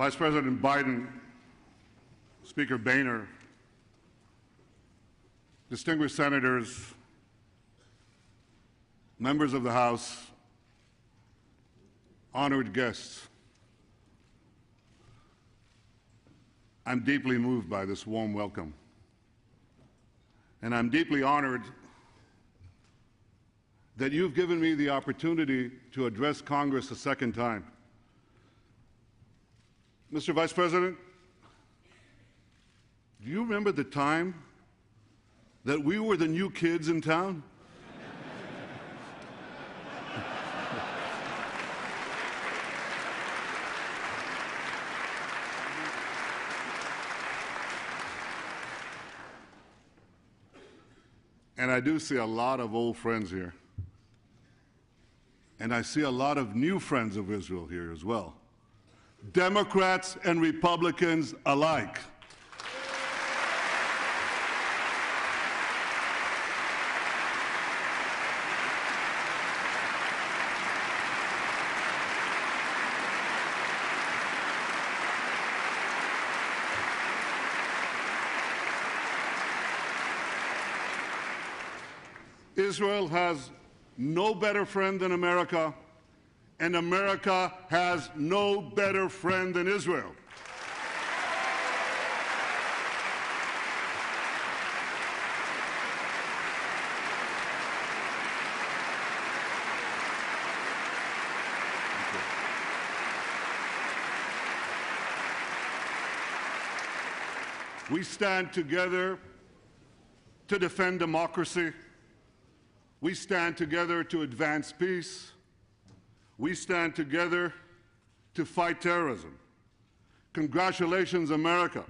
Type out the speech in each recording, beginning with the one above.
Vice President Biden, Speaker Boehner, distinguished senators, members of the House, honored guests, I'm deeply moved by this warm welcome. And I'm deeply honored that you've given me the opportunity to address Congress a second time. Mr. Vice President, do you remember the time that we were the new kids in town? And I do see a lot of old friends here. And I see a lot of new friends of Israel here as well. Democrats and Republicans alike. Israel has no better friend than America, and America has no better friend than Israel. We stand together to defend democracy. We stand together to advance peace. We stand together to fight terrorism. Congratulations, America.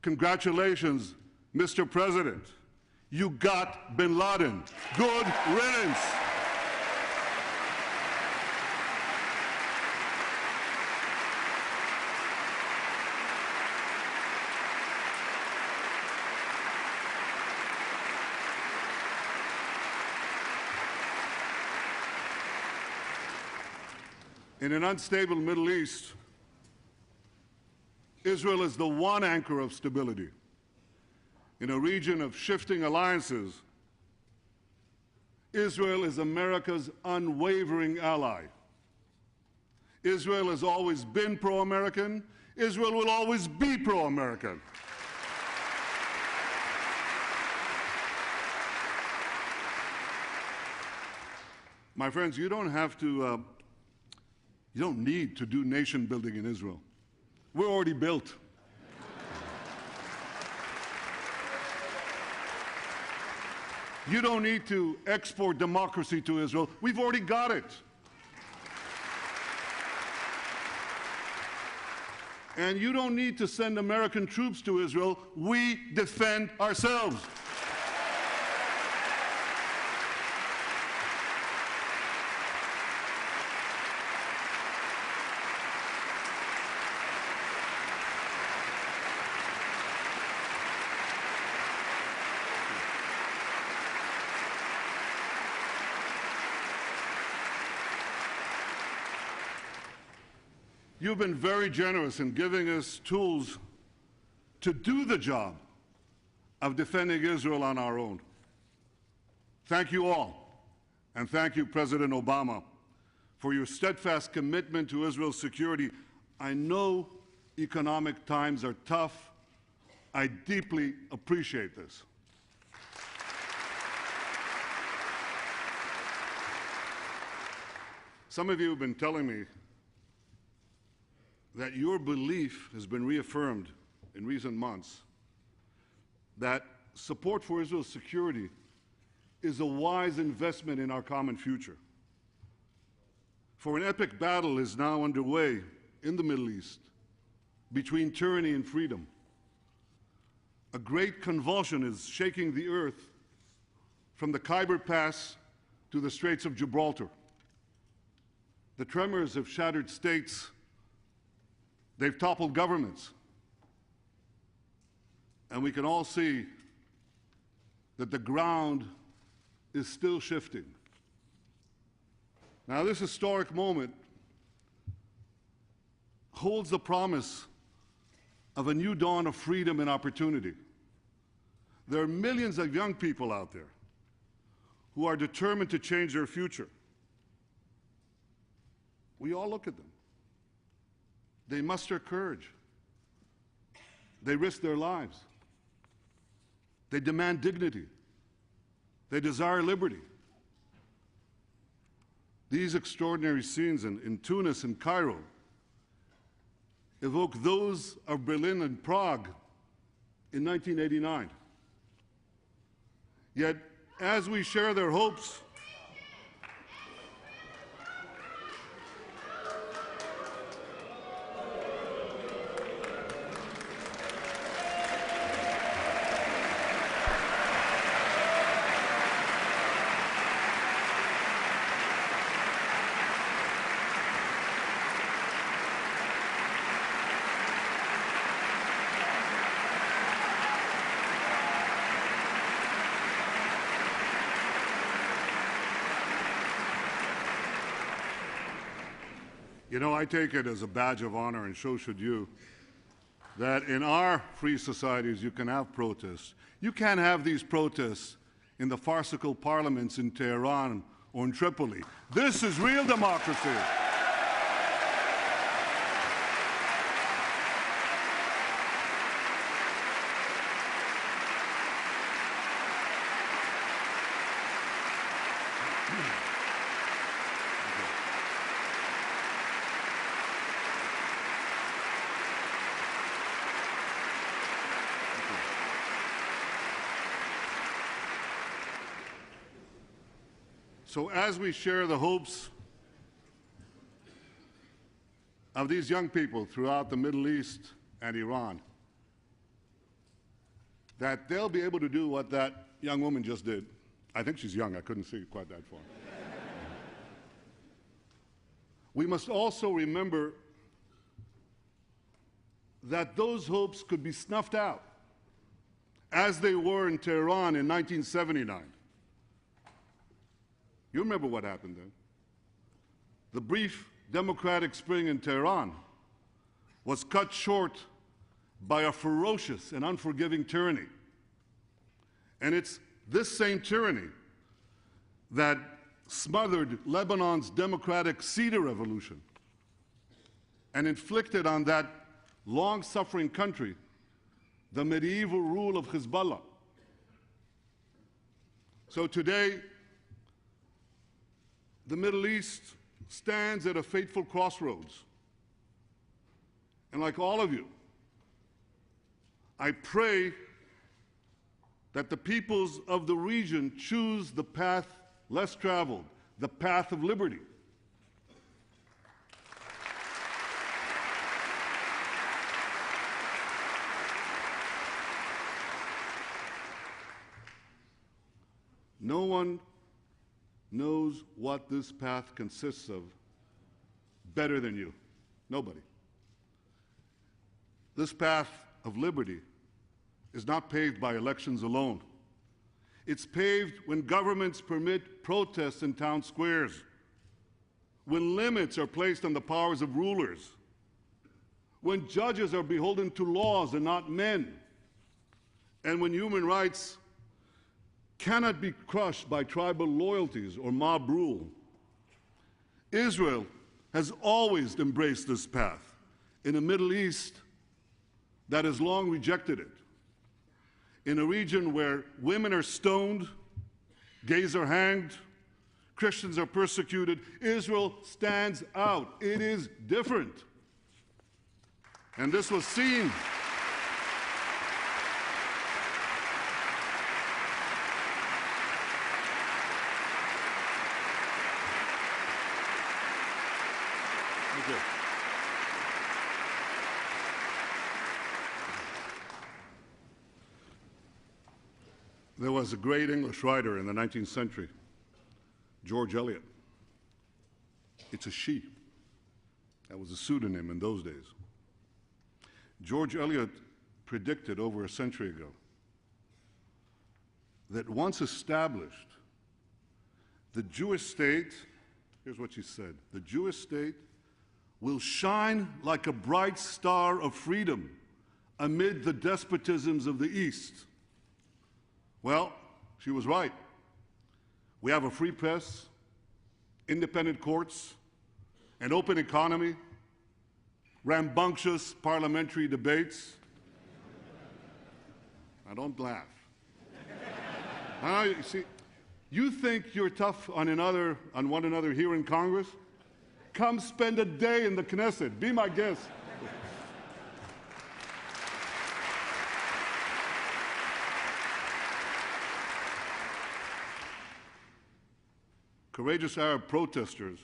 Congratulations, Mr. President. You got bin Laden. Good riddance. In an unstable Middle East, Israel is the one anchor of stability. In a region of shifting alliances, Israel is America's unwavering ally. Israel has always been pro-American. Israel will always be pro-American. My friends, you don't need to do nation building in Israel. We're already built. You don't need to export democracy to Israel. We've already got it. And you don't need to send American troops to Israel. We defend ourselves. You've been very generous in giving us tools to do the job of defending Israel on our own. Thank you all, and thank you, President Obama, for your steadfast commitment to Israel's security. I know economic times are tough. I deeply appreciate this. Some of you have been telling me that your belief has been reaffirmed in recent months that support for Israel's security is a wise investment in our common future. For an epic battle is now underway in the Middle East between tyranny and freedom. A great convulsion is shaking the earth from the Khyber Pass to the Straits of Gibraltar. The tremors have shattered states. They've toppled governments. And we can all see that the ground is still shifting. Now, this historic moment holds the promise of a new dawn of freedom and opportunity. There are millions of young people out there who are determined to change their future. We all look at them. They muster courage. They risk their lives. They demand dignity. They desire liberty. These extraordinary scenes in Tunis and Cairo evoke those of Berlin and Prague in 1989. Yet, as we share their hopes, you know, I take it as a badge of honor, and so should you, that in our free societies you can have protests. You can't have these protests in the farcical parliaments in Tehran or in Tripoli. This is real democracy. So as we share the hopes of these young people throughout the Middle East and Iran, that they'll be able to do what that young woman just did. I think she's young, I couldn't see quite that far. We must also remember that those hopes could be snuffed out, as they were in Tehran in 1979. You remember what happened then. The brief democratic spring in Tehran was cut short by a ferocious and unforgiving tyranny. And it's this same tyranny that smothered Lebanon's democratic Cedar Revolution and inflicted on that long-suffering country the medieval rule of Hezbollah. So today, the Middle East stands at a fateful crossroads. And like all of you, I pray that the peoples of the region choose the path less traveled, the path of liberty. No one knows what this path consists of better than you. Nobody. This path of liberty is not paved by elections alone. It's paved when governments permit protests in town squares, when limits are placed on the powers of rulers, when judges are beholden to laws and not men, and when human rights cannot be crushed by tribal loyalties or mob rule. Israel has always embraced this path in a Middle East that has long rejected it. In a region where women are stoned, gays are hanged, Christians are persecuted, Israel stands out. It is different. And this was seen. There was a great English writer in the 19th century, George Eliot. It's a she. That was a pseudonym in those days. George Eliot predicted over a century ago that once established, the Jewish state, here's what she said, the Jewish state will shine like a bright star of freedom amid the despotisms of the East. Well, she was right. We have a free press, independent courts, an open economy, rambunctious parliamentary debates. Now, don't laugh. You see, you think you're tough on one another here in Congress? Come spend a day in the Knesset. Be my guest. Courageous Arab protesters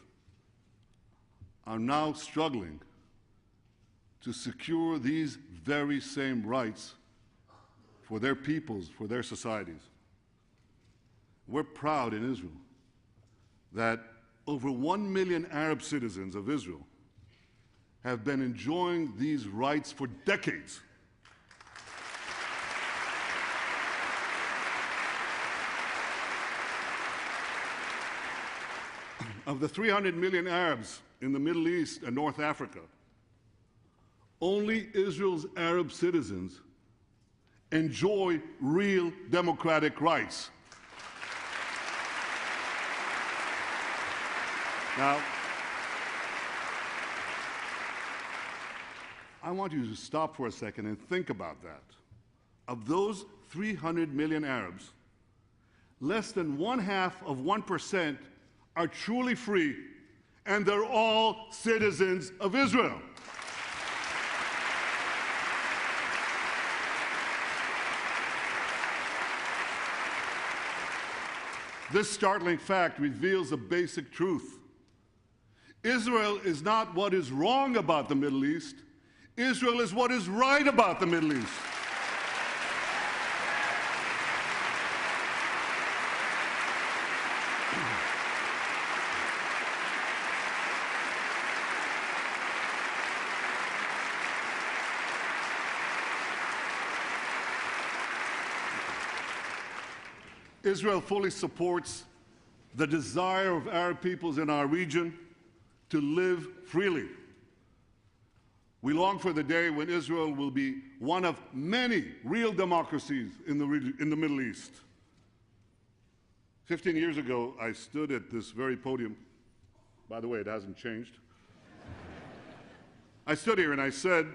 are now struggling to secure these very same rights for their peoples, for their societies. We're proud in Israel that over 1 million Arab citizens of Israel have been enjoying these rights for decades. Of the 300 million Arabs in the Middle East and North Africa, only Israel's Arab citizens enjoy real democratic rights. Now, I want you to stop for a second and think about that. Of those 300 million Arabs, less than 0.5% are truly free, and they're all citizens of Israel. This startling fact reveals a basic truth. Israel is not what is wrong about the Middle East. Israel is what is right about the Middle East. Israel fully supports the desire of Arab peoples in our region to live freely. We long for the day when Israel will be one of many real democracies in the Middle East. 15 years ago, I stood at this very podium. By the way, it hasn't changed. I stood here and I said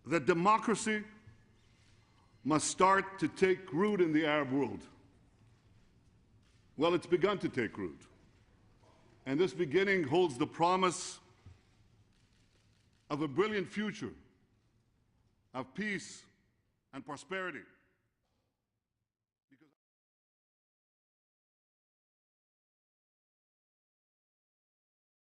that democracy must start to take root in the Arab world. Well, it's begun to take root. And this beginning holds the promise of a brilliant future of peace and prosperity.